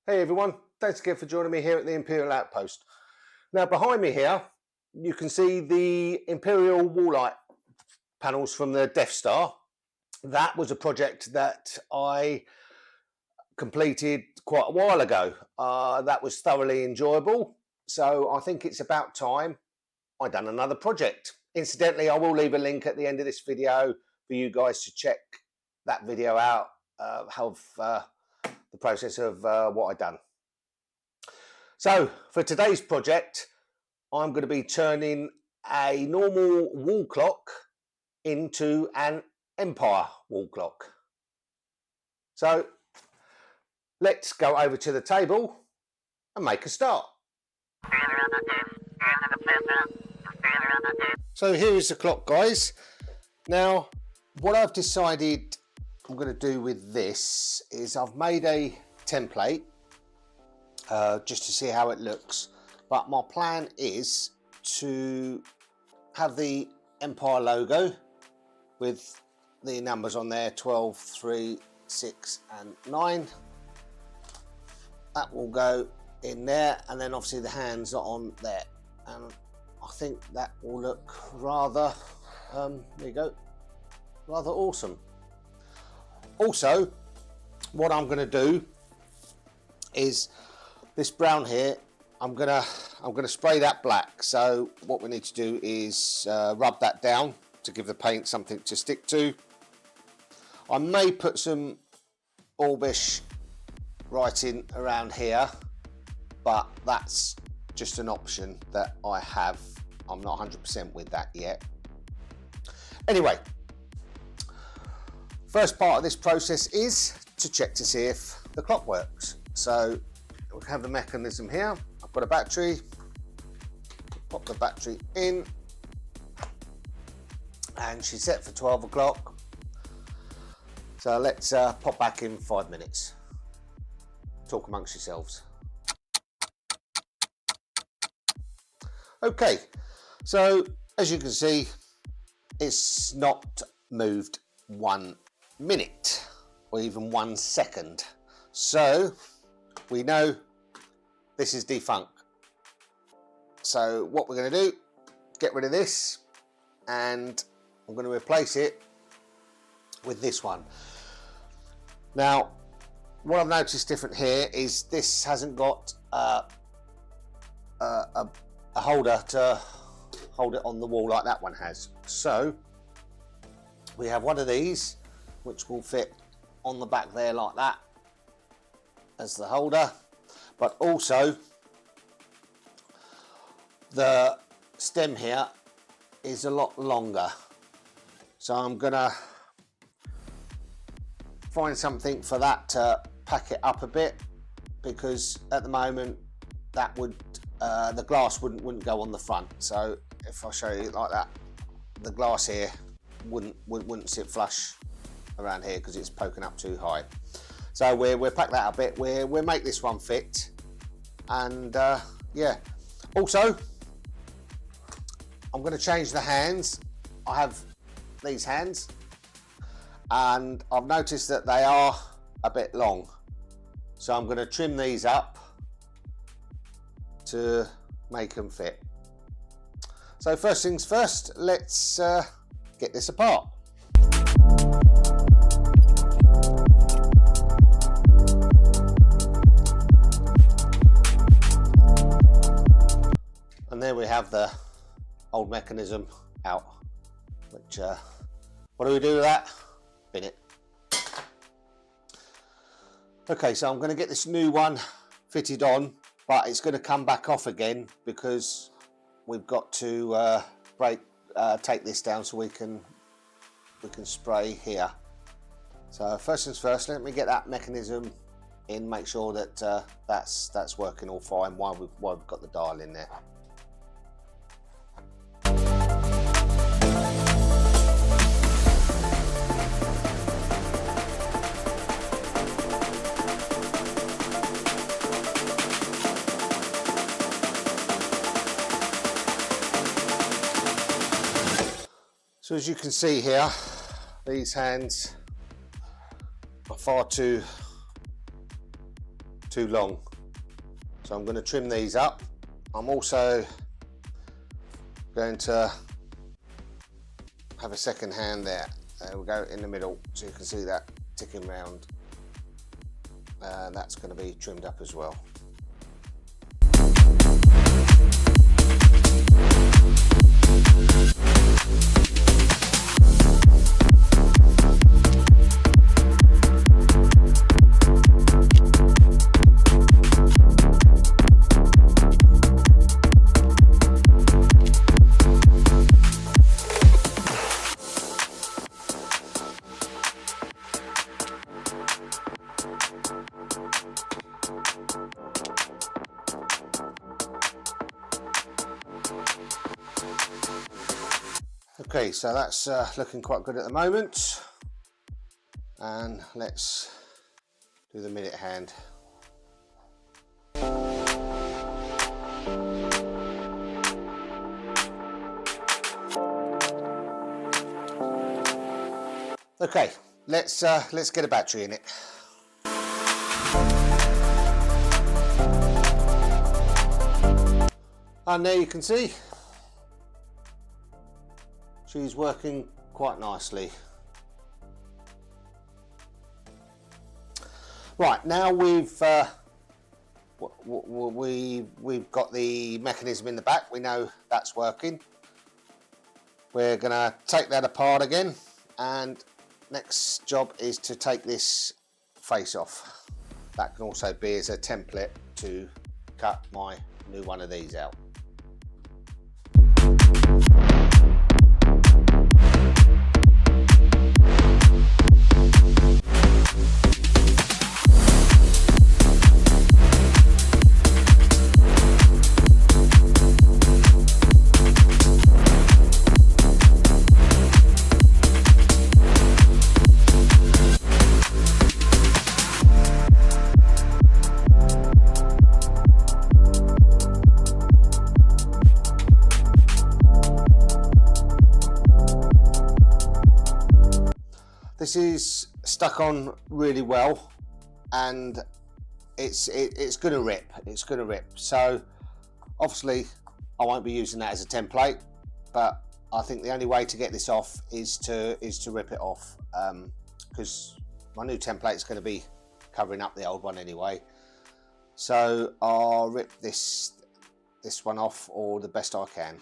Hey everyone, thanks again for joining me here at the Imperial Outpost. Now behind me here, you can see the Imperial wall light panels from the Death Star. That was a project that I completed quite a while ago. That was thoroughly enjoyable, so I think it's about time I done another project. Incidentally, I will leave a link at the end of this video for you guys to check that video out, the process of what I've done. So for today's project, I'm going to be turning a normal wall clock into an Empire wall clock. So let's go over to the table and make a start. So here is the clock, guys. Now, what I've decided I'm going to do with this is I've made a template just to see how it looks, but my plan is to have the Empire logo with the numbers on there, 12, 3, 6 and 9. That will go in there, and then obviously the hands are on there, and I think that will look rather there you go, rather awesome. Also, what I'm going to do is this brown here, I'm gonna spray that black. So what we need to do is rub that down to give the paint something to stick to. I may put some Orbish writing around here, but that's just an option that I have. I'm not 100% with that yet. Anyway, first part of this process is to check to see if the clock works. So we have the mechanism here. I've got a battery, pop the battery in, and she's set for 12 o'clock. So let's pop back in 5 minutes. Talk amongst yourselves. Okay, so as you can see, it's not moved 1 minute or even 1 second. So we know this is defunct. So what we're going to do, get rid of this, and I'm going to replace it with this one. Now, what I've noticed different here is this hasn't got a holder to hold it on the wall like that one has. So we have one of these which will fit on the back there like that as the holder, but also the stem here is a lot longer. So I'm gonna find something for that to pack it up a bit, because at the moment that would the glass wouldn't go on the front. So if I show you like that, the glass here wouldn't sit flush around here because it's poking up too high. So we'll pack that a bit. We'll make this one fit, and yeah. Also, I'm going to change the hands. I have these hands, and I've noticed that they are a bit long. So I'm going to trim these up to make them fit. So first things first, let's get this apart. And there we have the old mechanism out, which what do we do with that? Bin it. Okay, so I'm going to get this new one fitted on, but it's going to come back off again because we've got to take this down so we can spray here. So first things first, let me get that mechanism in, make sure that that's working all fine while we've got the dial in there. So as you can see here, these hands are far too too long. So I'm going to trim these up. I'm also going to have a second hand there. There we go, in the middle, so you can see that ticking round. That's going to be trimmed up as well. Okay, so that's looking quite good at the moment, and let's do the minute hand. Okay, let's get a battery in it. And there you can see she's working quite nicely. Right, now we've got the mechanism in the back. We know that's working. We're gonna take that apart again, and next job is to take this face off. That can also be as a template to cut my new one of these out. This is stuck on really well, and it's going to rip. It's going to rip. So obviously I won't be using that as a template, but I think the only way to get this off is to rip it off, because my new template is going to be covering up the old one anyway. So I'll rip this one off, or the best I can.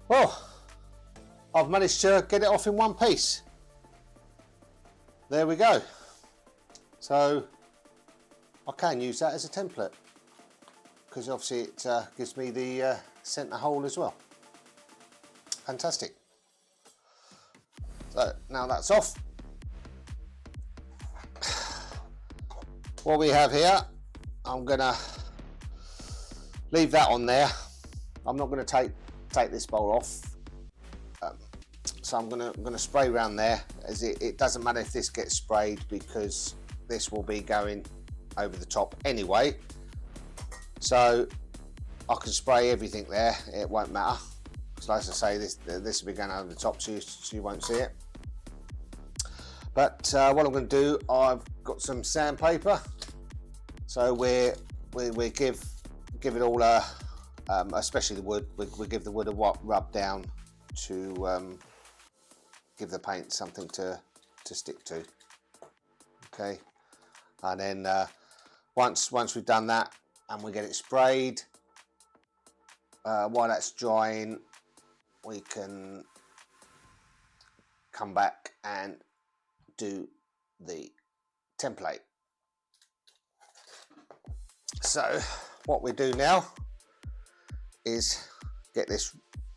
Well, I've managed to get it off in one piece. There we go. So I can use that as a template, because obviously it gives me the centre hole as well. Fantastic. So now that's off. What we have here, I'm gonna leave that on there. I'm not gonna take this bowl off, so I'm gonna spray around there, as it doesn't matter if this gets sprayed, because this will be going over the top anyway, so I can spray everything there. It won't matter, because like I say, this will be going over the top, so you won't see it. But what I'm going to do, I've got some sandpaper, so we give it all a especially the wood, we give the wood a rub down to give the paint something to stick to. Okay, and then once we've done that and we get it sprayed, while that's drying, we can come back and do the template. So what we do now is get this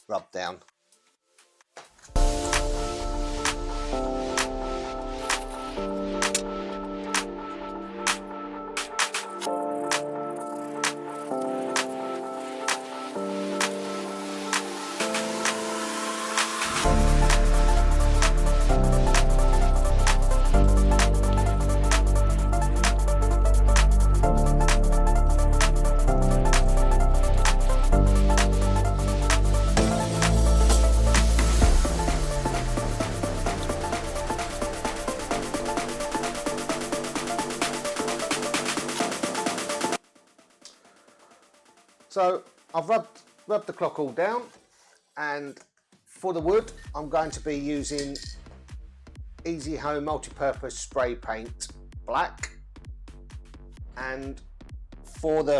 rubbed down. So I've rubbed the clock all down, and for the wood I'm going to be using Easy Home Multi-Purpose Spray Paint Black, and for the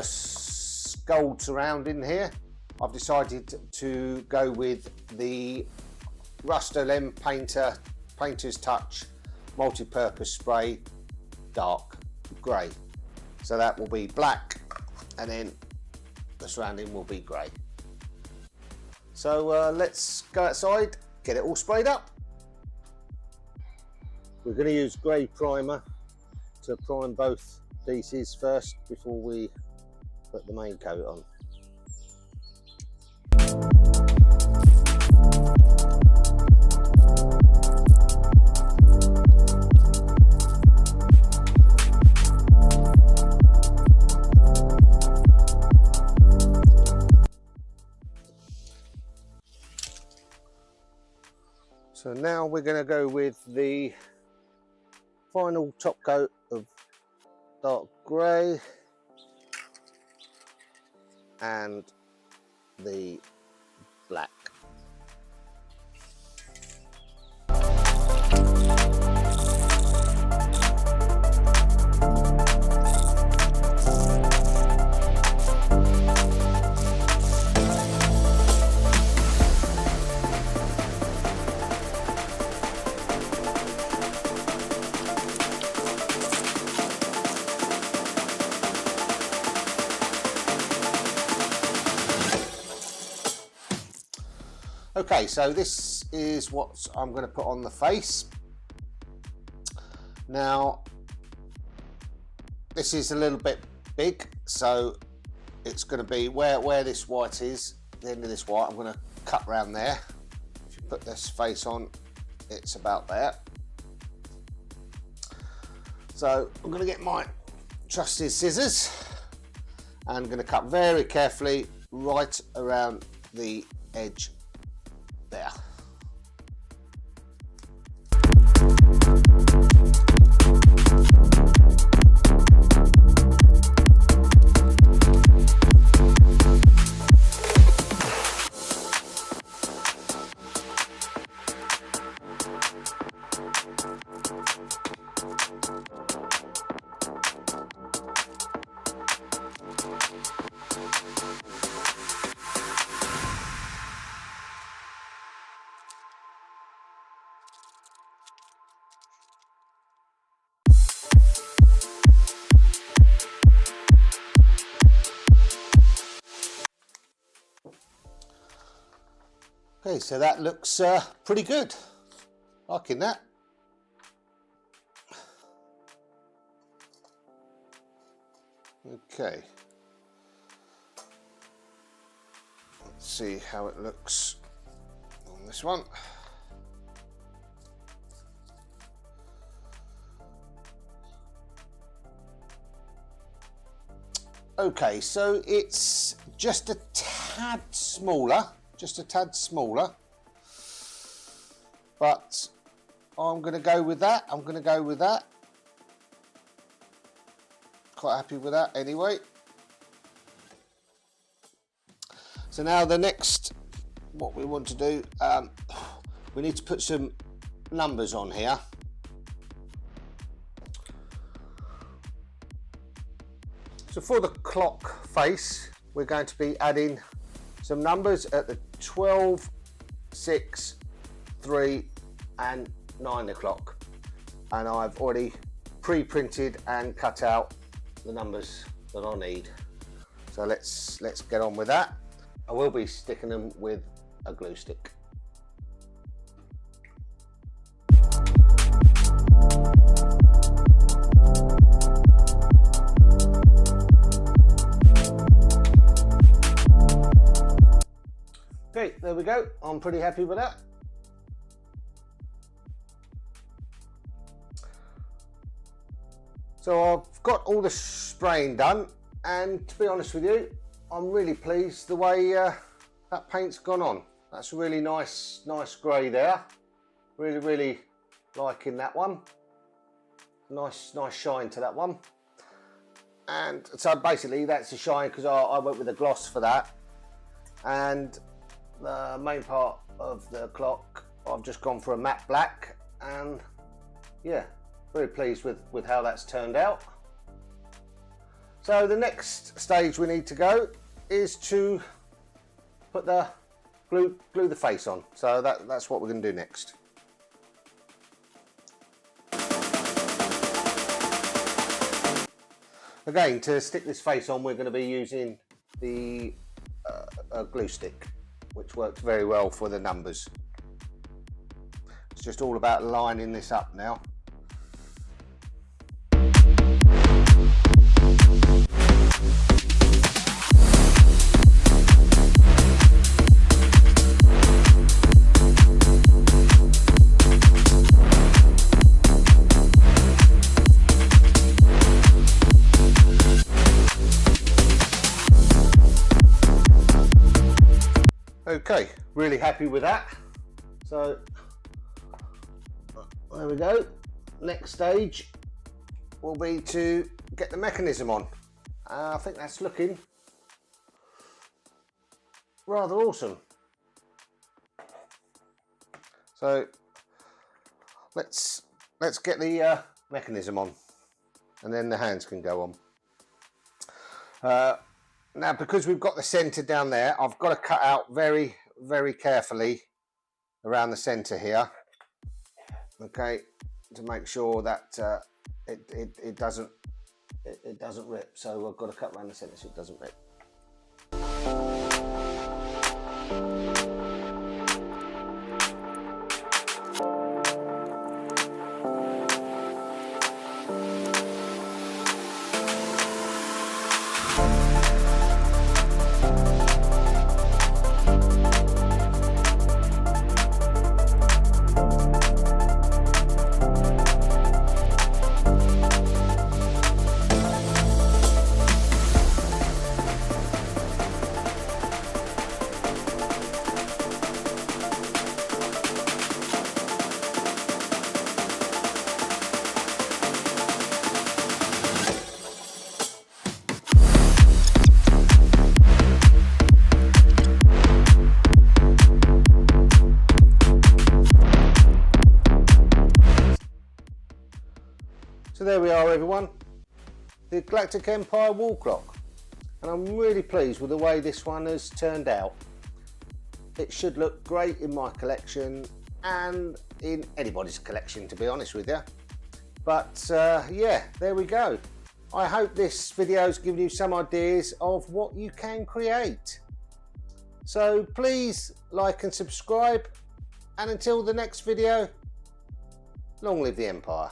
gold surrounding here I've decided to go with the Rust-Oleum Painter's Touch Multi-Purpose Spray Dark Grey. So that will be black, and then the surrounding will be grey. So let's go outside, get it all sprayed up. We're going to use grey primer to prime both pieces first before we put the main coat on. So now we're going to go with the final top coat of dark grey and the black. Okay, so this is what I'm going to put on the face. Now, this is a little bit big, so it's going to be where this white is, the end of this white, I'm going to cut round there. If you put this face on, it's about there. So I'm going to get my trusted scissors and I'm going to cut very carefully right around the edge there. Okay, so that looks pretty good. Liking that. Okay. Let's see how it looks on this one. Okay, so it's just a tad smaller. Just a tad smaller, but I'm going to go with that. I'm going to go with that. Quite happy with that anyway. So now the next, what we want to do, we need to put some numbers on here. So for the clock face, we're going to be adding some numbers at the 12, 6, 3 and 9 o'clock, and I've already pre-printed and cut out the numbers that I need. So let's get on with that. I will be sticking them with a glue stick. Okay, there we go. I'm pretty happy with that. So I've got all the spraying done, and to be honest with you, I'm really pleased the way that paint's gone on. That's a really nice grey there. Really liking that one. Nice shine to that one. And so basically that's a shine because I went with a gloss for that. And the main part of the clock, I've just gone for a matte black, and yeah, very pleased with how that's turned out. So the next stage we need to go is to put the glue the face on. So that's what we're going to do next. Again, to stick this face on, we're going to be using the glue stick, which works very well for the numbers. It's just all about lining this up now. Okay, really happy with that. So there we go. Next stage will be to get the mechanism on. I think that's looking rather awesome. So let's get the mechanism on, and then the hands can go on. Now, because we've got the centre down there, I've got to cut out very, very carefully around the centre here, okay, to make sure that it doesn't rip. So I've got to cut around the centre so it doesn't rip. So there we are, everyone, the Galactic Empire Wall Clock, and I'm really pleased with the way this one has turned out. It should look great in my collection and in anybody's collection, to be honest with you. But yeah, there we go. I hope this video has given you some ideas of what you can create. So please like and subscribe, and until the next video, long live the Empire.